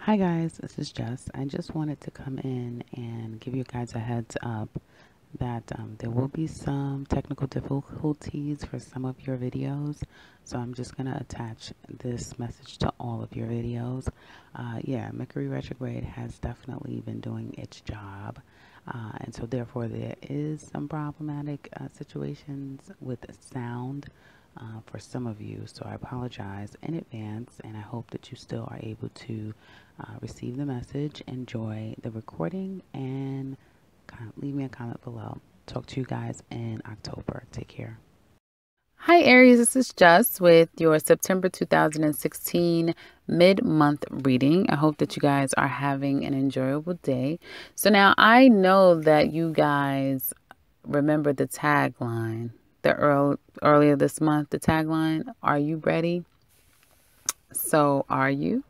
Hi guys, this is Jess. I just wanted to come in and give you guys a heads up that there will be some technical difficulties for some of your videos. So I'm just going to attach this message to all of your videos. Yeah, Mercury retrograde has definitely been doing its job. And so therefore there is some problematic situations with sound for some of you. So I apologize in advance, and I hope that you still are able to receive the message, enjoy the recording, and leave me a comment below. Talk to you guys in October. Take care. Hi Aries, this is Jess with your September 2016 mid-month reading. I hope that you guys are having an enjoyable day. So now I know that you guys remember the tagline, earlier this month, the tagline, "Are you ready?" So are you?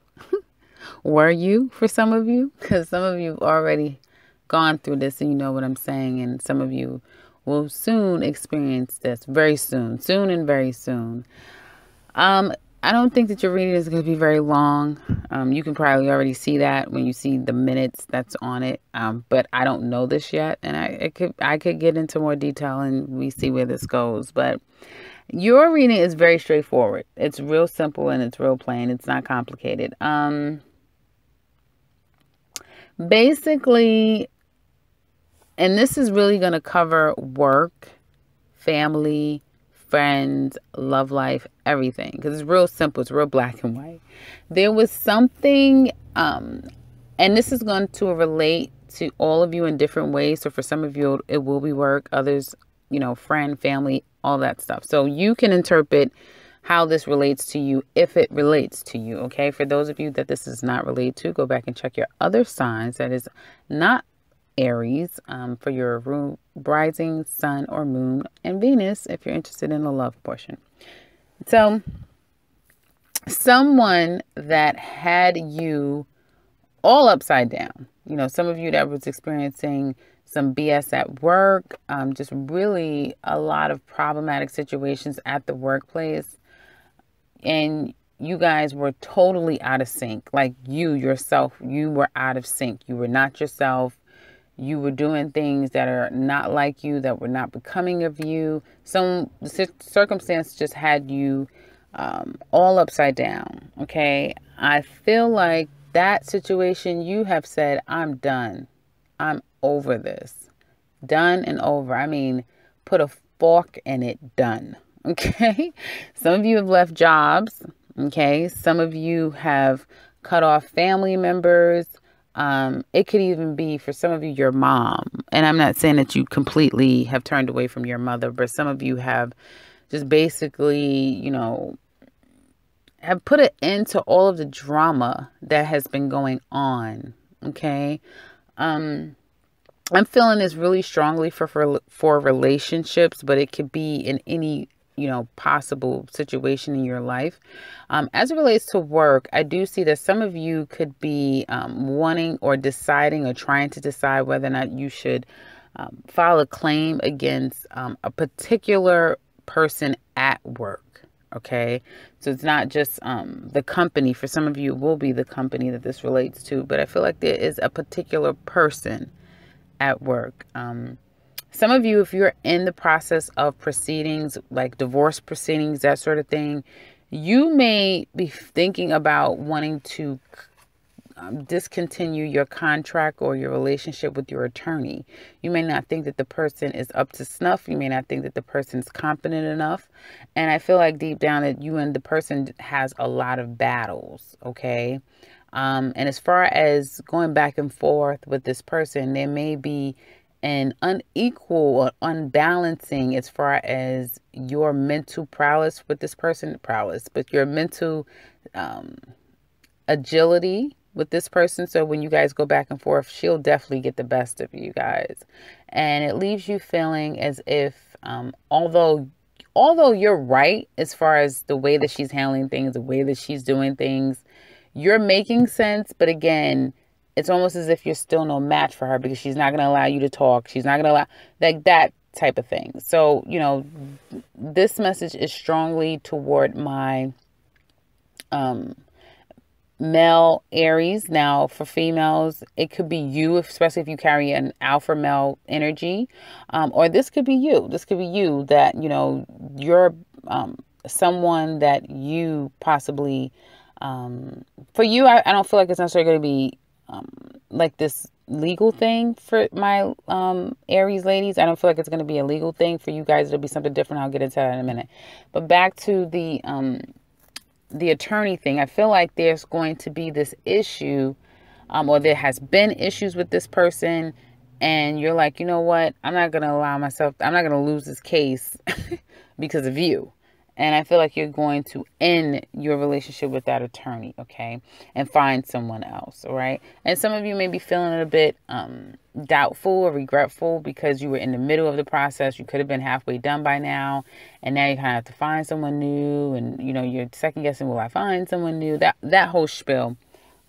Were you, for some of you? Because some of you have already gone through this and you know what I'm saying. And some of you will soon experience this very soon and very soon. I don't think that your reading is going to be very long. You can probably already see that when you see the minutes that's on it. But I don't know this yet. And I could get into more detail and we see where this goes. But your reading is very straightforward. It's real simple and it's real plain. It's not complicated. Basically, and this is really going to cover work, family, friends, love life, everything. Because it's real simple. It's real black and white. There was something, and this is going to relate to all of you in different ways. So for some of you, it will be work. Others, friend, family, all that stuff. So you can interpret how this relates to you if it relates to you, okay? For those of you that this does not relate to, go back and check your other signs that is not Aries for your rising, sun, or moon, and Venus if you're interested in the love portion. So someone that had you all upside down, some of you that was experiencing some BS at work, just really a lot of problematic situations at the workplace. And you guys were totally out of sync. Like you yourself, you were out of sync. You were not yourself. You were doing things that are not like you, that were not becoming of you. Some circumstance just had you all upside down. Okay. I feel like that situation, you have said, "I'm done. I'm over this." Done and over. I mean, put a fork in it, done. Okay. Some of you have left jobs. Okay. Some of you have cut off family members. It could even be for some of you, your mom. And I'm not saying that you completely have turned away from your mother, but some of you have just basically, have put an end to all of the drama that has been going on. Okay. I'm feeling this really strongly for relationships, but it could be in any, possible situation in your life. As it relates to work, I do see that some of you could be wanting or deciding or trying to decide whether or not you should file a claim against a particular person at work. Okay, so it's not just the company. For some of you, it will be the company that this relates to, but I feel like there is a particular person at work. Some of you, if you're in the process of proceedings, like divorce proceedings, that sort of thing, you may be thinking about wanting to discontinue your contract or your relationship with your attorney. You may not think that the person is up to snuff. You may not think that the person is competent enough. And I feel like deep down that you and the person has a lot of battles, okay? And as far as going back and forth with this person, there may be an unequal or unbalancing as far as your mental prowess with this person, but your mental agility with this person. So when you guys go back and forth, she'll definitely get the best of you guys. And it leaves you feeling as if, although you're right as far as the way that she's handling things, the way that she's doing things, you're making sense. But again, it's almost as if you're still no match for her because she's not going to allow you to talk. She's not going to allow like that type of thing. So, this message is strongly toward my male Aries. Now, for females, it could be you, especially if you carry an alpha male energy, or this could be you. This could be you that, you're someone that you possibly, for you, I don't feel like it's necessarily going to be like this legal thing for my Aries ladies. I don't feel like it's going to be a legal thing. For you guys, it'll be something different. I'll get into that in a minute. But back to the attorney thing. I feel like there's going to be this issue, or there has been issues with this person, and you're like, you know what? I'm not going to lose this case because of you. And I feel like you're going to end your relationship with that attorney, okay? And find someone else, all right? And some of you may be feeling a bit doubtful or regretful because you were in the middle of the process. You could have been halfway done by now. And now you kind of have to find someone new. And, you're second guessing, will I find someone new? That whole spiel,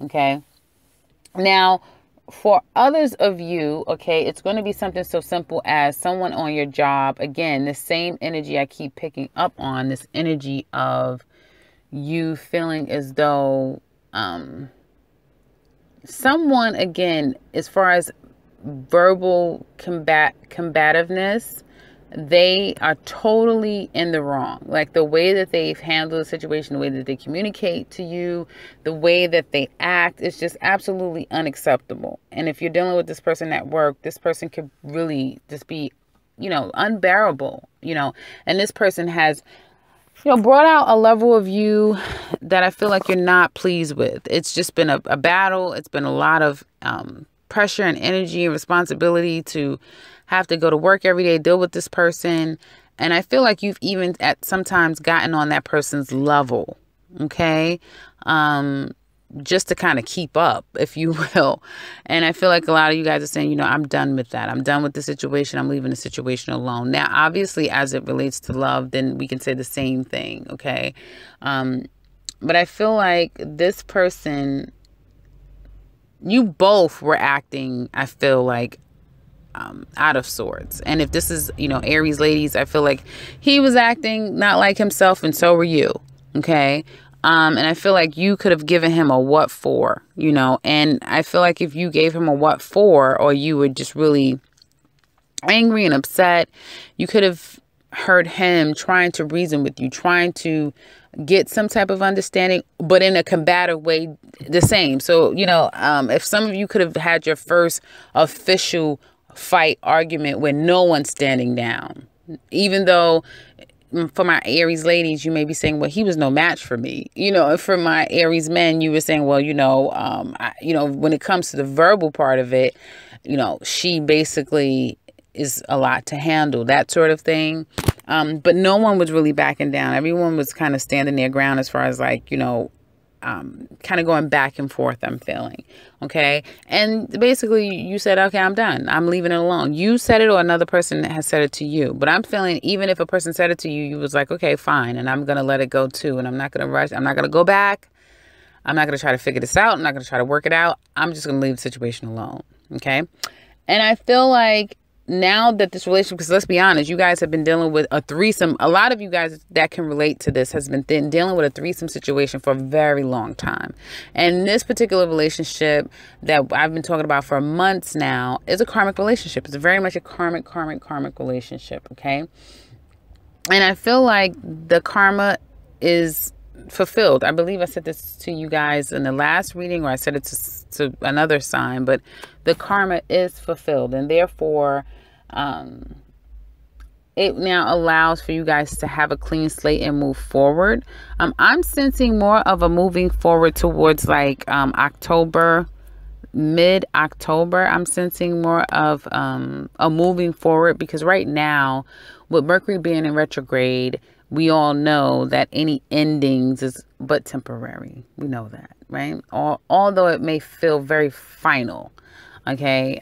okay? Now, for others of you, okay, it's going to be something so simple as someone on your job. Again, the same energy I keep picking up on, this energy of you feeling as though someone, again, as far as verbal combativeness, they are totally in the wrong. Like the way that they've handled the situation, the way that they communicate to you, the way that they act is just absolutely unacceptable. And if you're dealing with this person at work, this person could really just be, unbearable, and this person has, brought out a level of you that I feel like you're not pleased with. It's just been a battle. It's been a lot of pressure and energy and responsibility to have to go to work every day, deal with this person. And I feel like you've even at sometimes gotten on that person's level, okay? Just to kind of keep up, if you will. And I feel like a lot of you guys are saying, I'm done with that. I'm done with the situation. I'm leaving the situation alone. Now, obviously, as it relates to love, then we can say the same thing, okay? But I feel like this person, you both were acting, I feel like, out of sorts. And if this is, Aries ladies, I feel like he was acting not like himself, and so were you. Okay. And I feel like you could have given him a what for, and I feel like if you gave him a what for, or you were just really angry and upset, you could have heard him trying to reason with you, trying to get some type of understanding, but in a combative way, the same. So, if some of you could have had your first official fight argument where no one's standing down, even though for my Aries ladies, you may be saying, well, he was no match for me. And for my Aries men, you were saying, well, when it comes to the verbal part of it, she basically is a lot to handle, that sort of thing. But no one was really backing down. Everyone was kind of standing their ground as far as like, kind of going back and forth, I'm feeling. Okay. And basically you said, okay, I'm done. I'm leaving it alone. You said it, or another person has said it to you. But I'm feeling, even if a person said it to you, you was like, okay, fine. And I'm going to let it go too. And I'm not going to rush. I'm not going to go back. I'm not going to try to figure this out. I'm not going to try to work it out. I'm just going to leave the situation alone. Okay. And I feel like now that this relationship, because let's be honest, you guys have been dealing with a threesome. A lot of you guys that can relate to this has been dealing with a threesome situation for a very long time. And this particular relationship that I've been talking about for months now is a karmic relationship. It's very much a karmic relationship. Okay. And I feel like the karma is fulfilled. I believe I said this to you guys in the last reading, or I said it to another sign, but the karma is fulfilled, and therefore it now allows for you guys to have a clean slate and move forward. I'm sensing more of a moving forward towards like October, mid-October. I'm sensing more of a moving forward, because right now with Mercury being in retrograde, we all know that any endings is but temporary. We know that, right? Although it may feel very final, okay?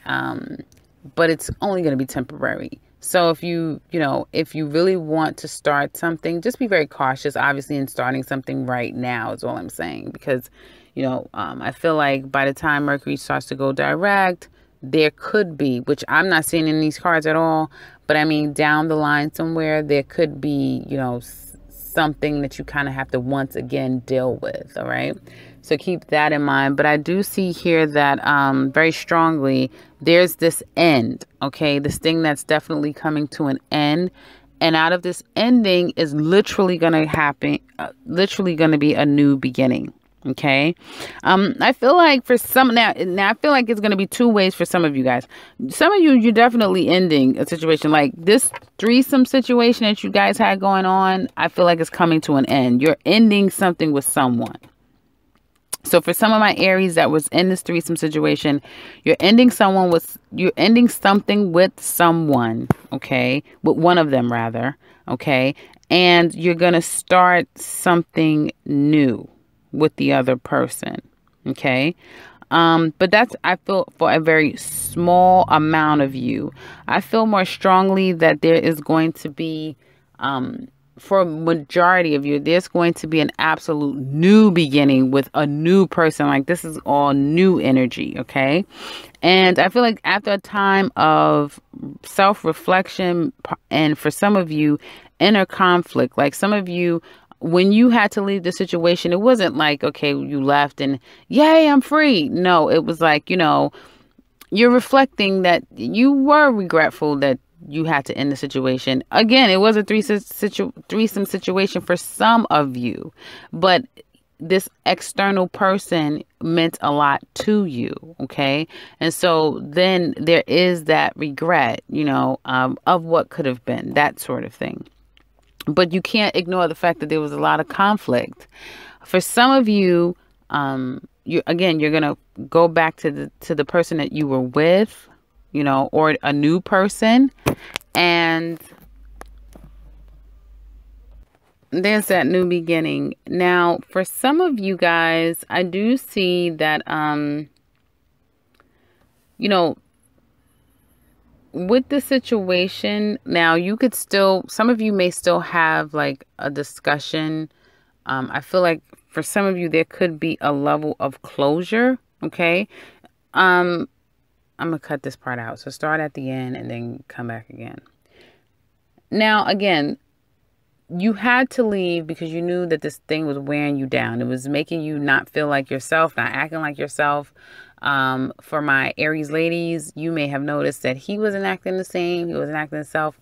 But it's only going to be temporary. So if you really want to start something, just be very cautious, obviously, in starting something right now is all I'm saying. Because, I feel like by the time Mercury starts to go direct, there could be, which I'm not seeing in these cards at all, but I mean, down the line somewhere, there could be, something that you kind of have to once again deal with. All right. So keep that in mind. But I do see here that very strongly there's this end, okay? This thing that's definitely coming to an end. And out of this ending is literally going to happen, literally going to be a new beginning. Okay. I feel like for some now I feel like it's going to be two ways for some of you guys. Some of you, you're definitely ending a situation like this threesome situation that you guys had going on. I feel like it's coming to an end. You're ending something with someone. So for some of my Aries that was in this threesome situation, you're ending something with someone, okay? With one of them rather, okay? And you're going to start something new with the other person, okay? But that's, I feel, for a very small amount of you. I feel more strongly that there is going to be, for a majority of you, there's going to be an absolute new beginning with a new person. Like this is all new energy, okay? And I feel like after a time of self-reflection, and for some of you, inner conflict, like some of you, when you had to leave the situation, it wasn't like, okay, you left and yay, I'm free. No, it was like, you're reflecting that you were regretful that you had to end the situation. Again, it was a threesome situation for some of you, but this external person meant a lot to you, okay? And so then there is that regret, of what could have been, that sort of thing. But you can't ignore the fact that there was a lot of conflict. For some of you, you're going to go back to the person that you were with, or a new person. And there's that new beginning. Now, for some of you guys, I do see that, with the situation, now you could still, some of you may still have like a discussion. I feel like for some of you, there could be a level of closure. Okay. I'm going to cut this part out. So start at the end and then come back again. Now, again, you had to leave because you knew that this thing was wearing you down. It was making you not feel like yourself, not acting like yourself. For my Aries ladies, you may have noticed that he wasn't acting the same. He wasn't acting himself.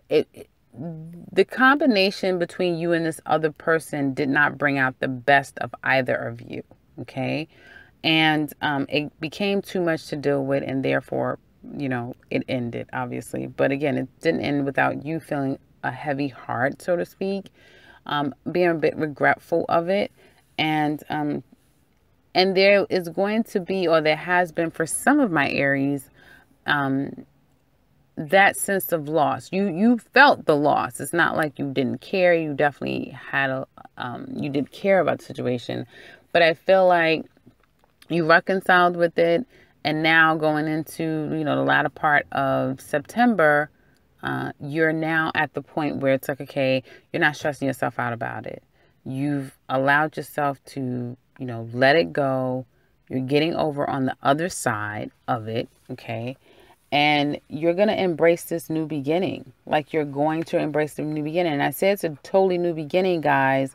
The combination between you and this other person did not bring out the best of either of you. Okay. And it became too much to deal with, and therefore, it ended, obviously. But again, it didn't end without you feeling a heavy heart, so to speak, being a bit regretful of it. And there is going to be, or there has been for some of my Aries, that sense of loss. You felt the loss. It's not like you didn't care. You definitely had you did care about the situation. But I feel like you reconciled with it. And now going into, the latter part of September, you're now at the point where it's like, okay, you're not stressing yourself out about it. You've allowed yourself to, let it go. You're getting over on the other side of it. Okay. And you're going to embrace this new beginning. Like you're going to embrace the new beginning. And I say it's a totally new beginning, guys,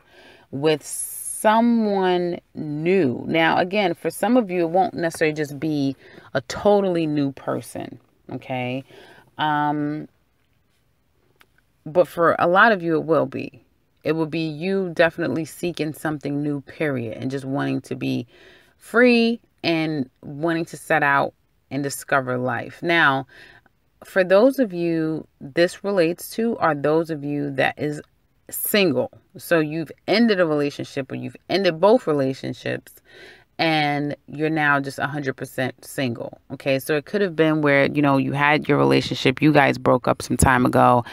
with someone new. Now, again, for some of you, it won't necessarily just be a totally new person. Okay. But for a lot of you, it will be. It will be you definitely seeking something new, period. And just wanting to be free and wanting to set out and discover life. Now, for those of you this relates to are those of you that is single. So you've ended a relationship, or you've ended both relationships, and you're now just 100% single. Okay. So it could have been where, you had your relationship, you guys broke up some time ago.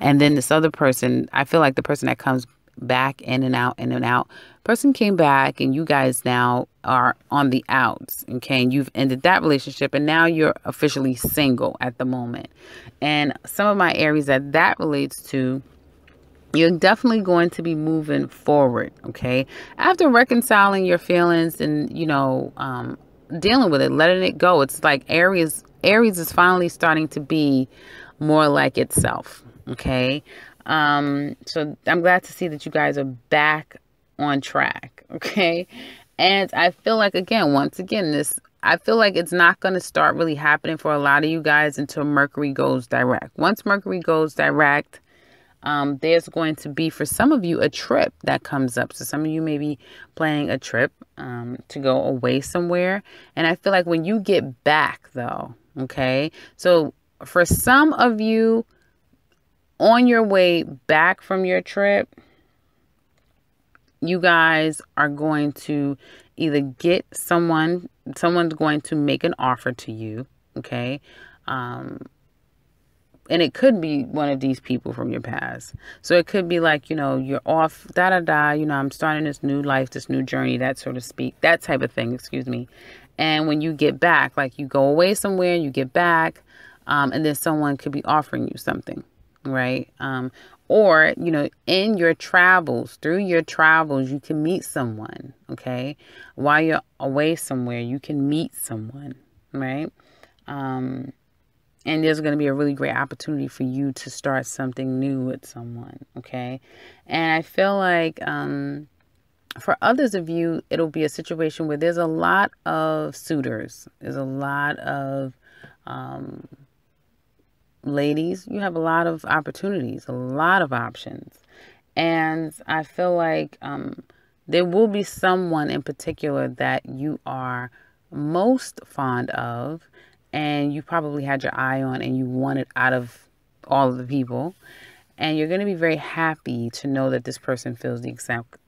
And then this other person, I feel like the person that comes back in and out, person came back and you guys now are on the outs. Okay. And you've ended that relationship and now you're officially single at the moment. And some of my Aries that relates to, you're definitely going to be moving forward, okay? After reconciling your feelings and, dealing with it, letting it go. It's like Aries is finally starting to be more like itself, okay? So I'm glad to see that you guys are back on track, okay? And I feel like, again, once again, I feel like it's not going to start really happening for a lot of you guys until Mercury goes direct. Once Mercury goes direct, there's going to be, for some of you, a trip that comes up. So some of you may be planning a trip to go away somewhere. And I feel like when you get back, though, okay, so for some of you, on your way back from your trip, you guys are going to either get someone's going to make an offer to you, okay? And it could be one of these people from your past. So it could be like, you're off, I'm starting this new life, this new journey, that sort of that type of thing, excuse me. And when you get back, like you go away somewhere, you get back, and then someone could be offering you something, right? Or, in your travels, through your travels, you can meet someone, okay? While you're away somewhere, you can meet someone, right? And there's going to be a really great opportunity for you to start something new with someone, okay? And I feel like for others of you, it'll be a situation where there's a lot of suitors. There's a lot of ladies. You have a lot of opportunities, a lot of options. And I feel like there will be someone in particular that you are most fond of, and you probably had your eye on and you want it out of all of the people. And you're going to be very happy to know that this person feels the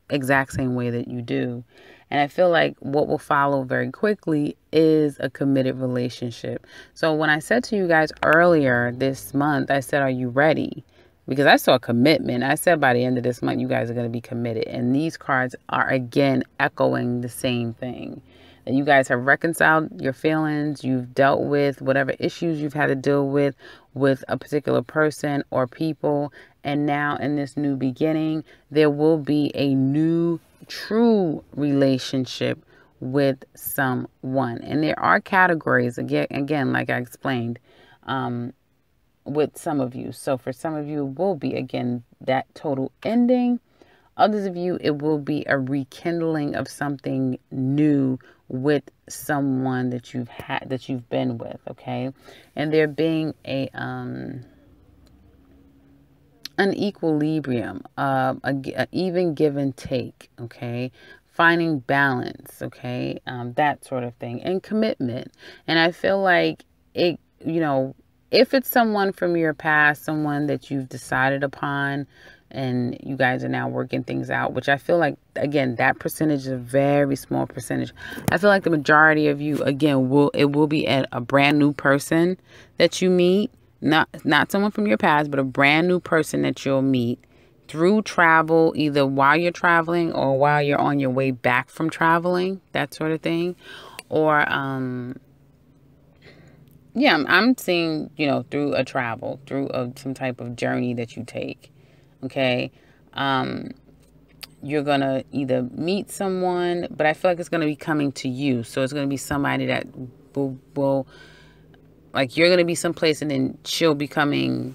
exact same way that you do. And I feel like what will follow very quickly is a committed relationship. So when I said to you guys earlier this month, I said, are you ready? Because I saw commitment. I said by the end of this month, you guys are going to be committed. And these cards are, again, echoing the same thing. That you guys have reconciled your feelings. You've dealt with whatever issues you've had to deal with a particular person or people. And now in this new beginning, there will be a new true relationship with someone. And there are categories, again, like I explained, with some of you. So for some of you, it will be, again, that total ending. Others of you, it will be a rekindling of something new with someone that you've been with, okay? And there being an equilibrium, an even give and take, okay? Finding balance, okay? That sort of thing, and commitment. And I feel like it, if it's someone from your past, someone that you've decided upon, and you guys are now working things out, which I feel like, again, that percentage is a very small percentage. I feel like the majority of you, again, will be a brand new person that you meet, not someone from your past, but a brand new person that you'll meet through travel, either while you're traveling or while you're on your way back from traveling, that sort of thing. Or, yeah, I'm seeing, through a travel, through some type of journey that you take. Okay. You're going to either meet someone, but I feel like it's going to be coming to you. So it's going to be somebody that will like, you're going to be someplace and then she'll be coming,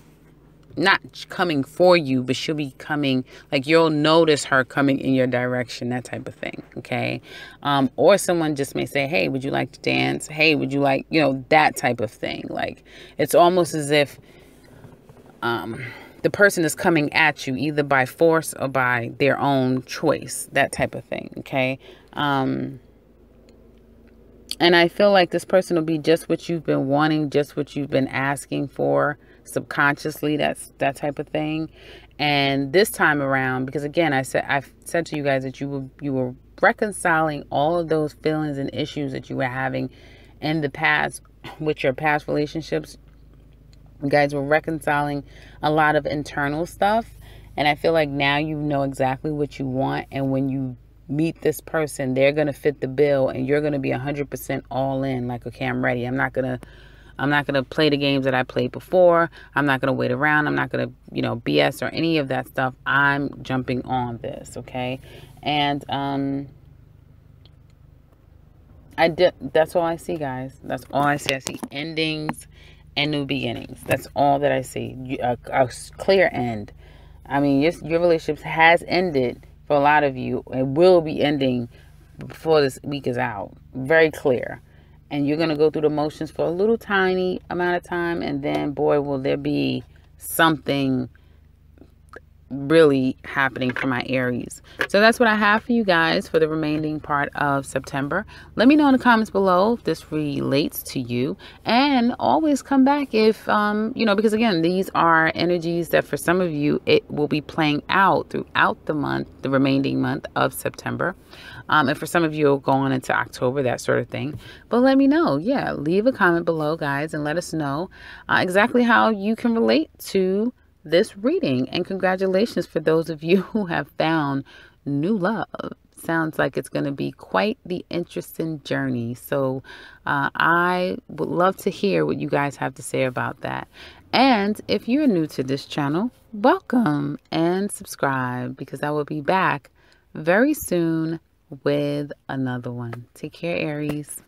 not coming for you, but she'll be coming, like you'll notice her coming in your direction, that type of thing. Okay. Or someone just may say, hey, would you like to dance? Hey, would you like, that type of thing. Like, it's almost as if, the person is coming at you either by force or by their own choice, that type of thing, okay? And I feel like this person will be just what you've been wanting, just what you've been asking for subconsciously, that type of thing. And this time around, because again, I've said to you guys that you were reconciling all of those feelings and issues that you were having in the past with your past relationships. You guys were reconciling a lot of internal stuff. And I feel like now you know exactly what you want. And when you meet this person, they're going to fit the bill and you're going to be 100% all in. Like, okay, I'm ready. I'm not going to play the games that I played before. I'm not going to wait around. I'm not going to, BS or any of that stuff. I'm jumping on this. Okay. And, that's all I see, guys. That's all I see. I see endings and new beginnings. That's all that I see. A clear end. I mean, your relationship has ended for a lot of you. It will be ending before this week is out. Very clear. And you're going to go through the motions for a little tiny amount of time. And then, boy, will there be something really happening for my Aries. So that's what I have for you guys for the remaining part of September. Let me know in the comments below if this relates to you, and always come back if because again, these are energies that for some of you it will be playing out throughout the month, the remaining month of September, and for some of you it'll go on into October, that sort of thing. But let me know. Leave a comment below, guys, and let us know exactly how you can relate to this reading. And congratulations for those of you who have found new love. Sounds like it's going to be quite the interesting journey. So I would love to hear what you guys have to say about that. And if you're new to this channel, welcome and subscribe, because I will be back very soon with another one. Take care, Aries.